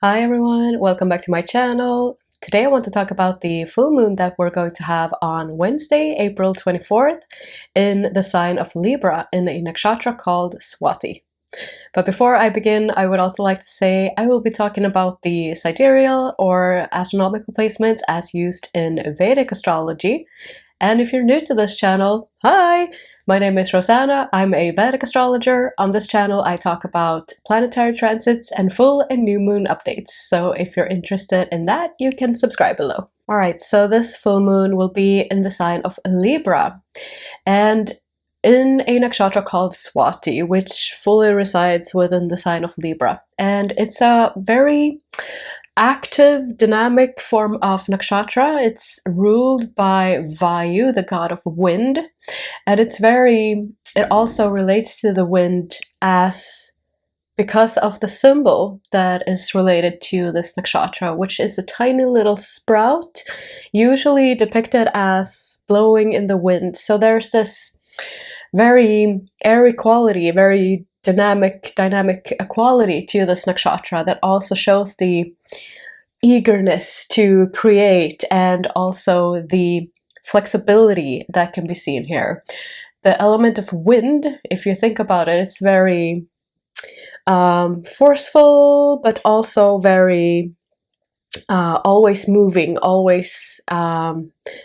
Hi everyone, welcome back to my channel. Today I want to talk about the full moon that we're going to have on Wednesday, April 24th in the sign of Libra in a nakshatra called Swati. But before I begin, I would also like to say I will be talking about the sidereal or astronomical placements as used in Vedic astrology. And if you're new to this channel, hi! My name is RoseAnna, I'm a Vedic astrologer. On this channel I talk about planetary transits and full and new moon updates, so if you're interested in that, you can subscribe below. Alright, so this full moon will be in the sign of Libra, and in a nakshatra called Swati, which fully resides within the sign of Libra. And it's a very active, dynamic form of nakshatra. It's ruled by Vayu, the god of wind, and it also relates to the wind as because of the symbol that is related to this nakshatra, which is a tiny little sprout, usually depicted as blowing in the wind. So there's this very airy quality, very dynamic quality to this nakshatra that also shows the eagerness to create and also the flexibility that can be seen here. The element of wind, if you think about it, it's very forceful, but also very always moving, always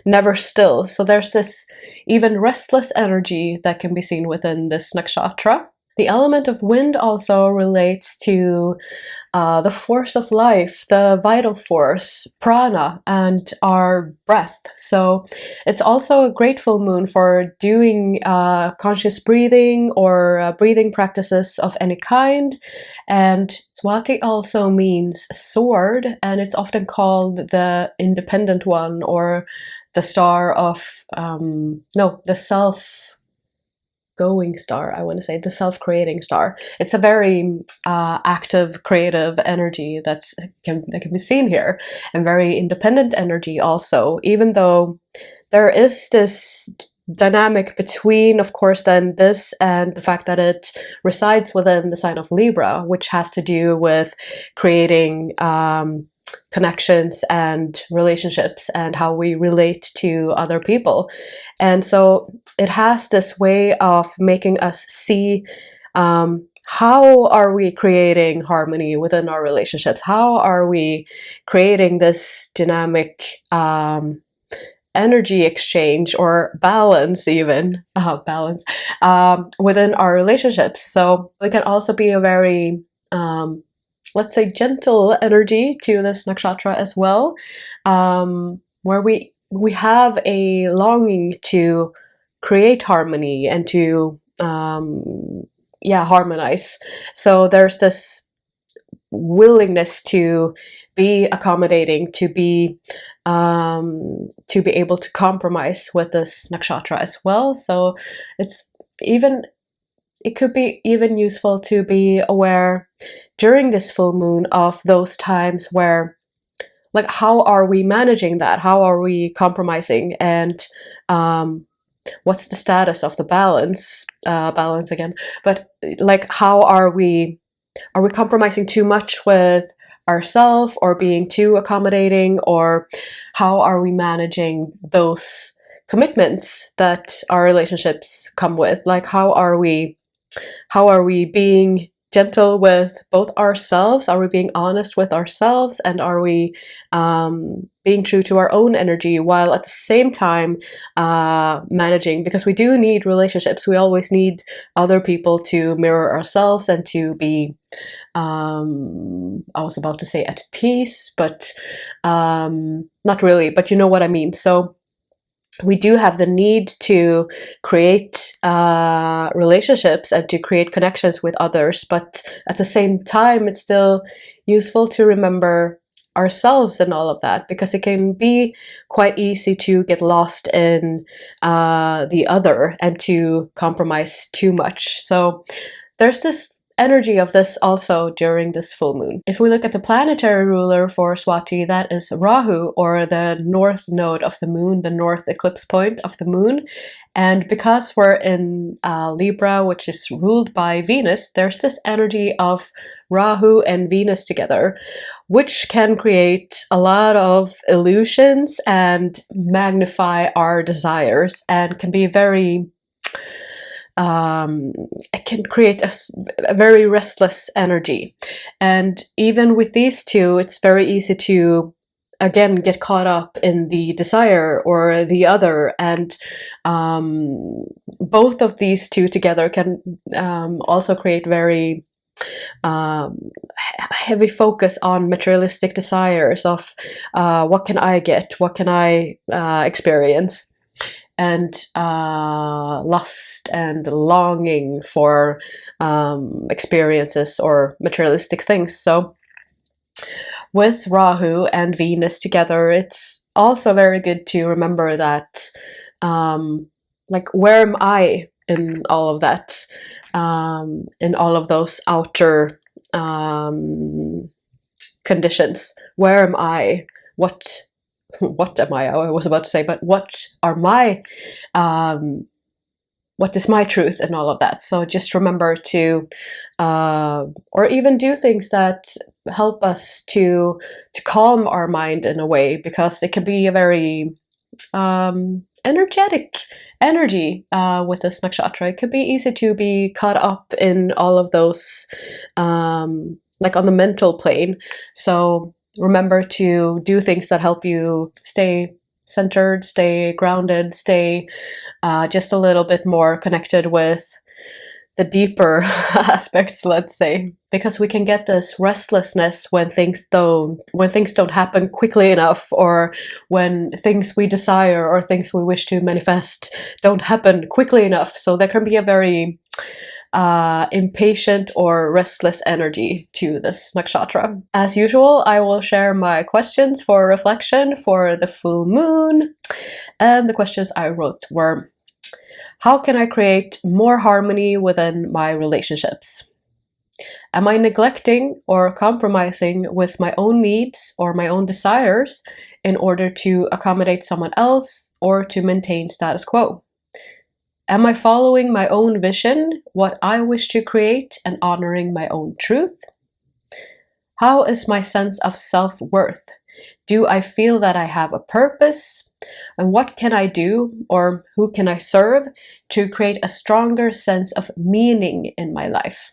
never still. So there's this even restless energy that can be seen within this nakshatra. The element of wind also relates to the force of life, the vital force, prana, and our breath. So it's also a great full moon for doing conscious breathing or breathing practices of any kind. And Swati also means sword, and it's often called the independent one or the star of, the self-going star, I want to say, the self-creating star. It's a very active, creative energy that can be seen here, and very independent energy also, even though there is this dynamic between, of course, then this and the fact that it resides within the sign of Libra, which has to do with creating connections and relationships and how we relate to other people. And so it has this way of making us see how are we creating harmony within our relationships? How are we creating this dynamic energy exchange or balance, even within our relationships? So it can also be a very let's say gentle energy to this nakshatra as well, where we have a longing to create harmony and to harmonize. So there's this willingness to be accommodating, to be able to compromise with this nakshatra as well. So it could be even useful to be aware during this full moon of those times where, like, how are we managing that? How are we compromising? And what's the status of the balance? Balance again. But like, how are we compromising too much with ourselves or being too accommodating? Or how are we managing those commitments that our relationships come with? Like, how are we being gentle with both ourselves? Are we being honest with ourselves? And are we being true to our own energy while at the same time managing? Because we do need relationships. We always need other people to mirror ourselves and to be, I was about to say at peace, but not really, but you know what I mean. So we do have the need to create relationships and to create connections with others, but at the same time it's still useful to remember ourselves and all of that, because it can be quite easy to get lost in the other and to compromise too much. So there's this energy of this also during this full moon. If we look at the planetary ruler for Swati, that is Rahu, or the north node of the moon, the north eclipse point of the moon. And because we're in Libra, which is ruled by Venus, there's this energy of Rahu and Venus together, which can create a lot of illusions and magnify our desires, and can be very it can create a very restless energy. And even with these two, it's very easy to again get caught up in the desire or the other, and both of these two together can also create very heavy focus on materialistic desires of what can I get, what can I experience, and lust and longing for experiences or materialistic things. So with Rahu and Venus together, it's also very good to remember that like, where am I in all of that, in all of those outer conditions? Where am I? What am I? I was about to say, but what are my what is my truth in all of that? So just remember to or even do things that help us to calm our mind in a way, because it can be a very energetic energy with this nakshatra. It could be easy to be caught up in all of those like on the mental plane. So remember to do things that help you stay centered, stay grounded, stay just a little bit more connected with the deeper aspects, let's say, because we can get this restlessness when things don't happen quickly enough, or when things we desire or things we wish to manifest don't happen quickly enough. So there can be a very impatient or restless energy to this nakshatra. As usual, I will share my questions for reflection for the full moon, and the questions I wrote were: how can I create more harmony within my relationships? Am I neglecting or compromising with my own needs or my own desires in order to accommodate someone else or to maintain status quo? Am I following my own vision, what I wish to create, and honoring my own truth? How is my sense of self-worth? Do I feel that I have a purpose? And what can I do, or who can I serve, to create a stronger sense of meaning in my life?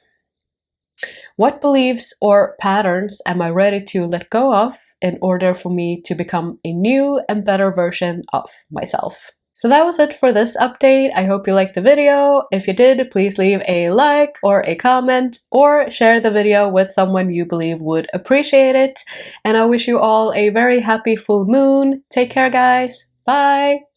What beliefs or patterns am I ready to let go of in order for me to become a new and better version of myself? So that was it for this update. I hope you liked the video. If you did, please leave a like or a comment, or share the video with someone you believe would appreciate it. And I wish you all a very happy full moon. Take care, guys. Bye!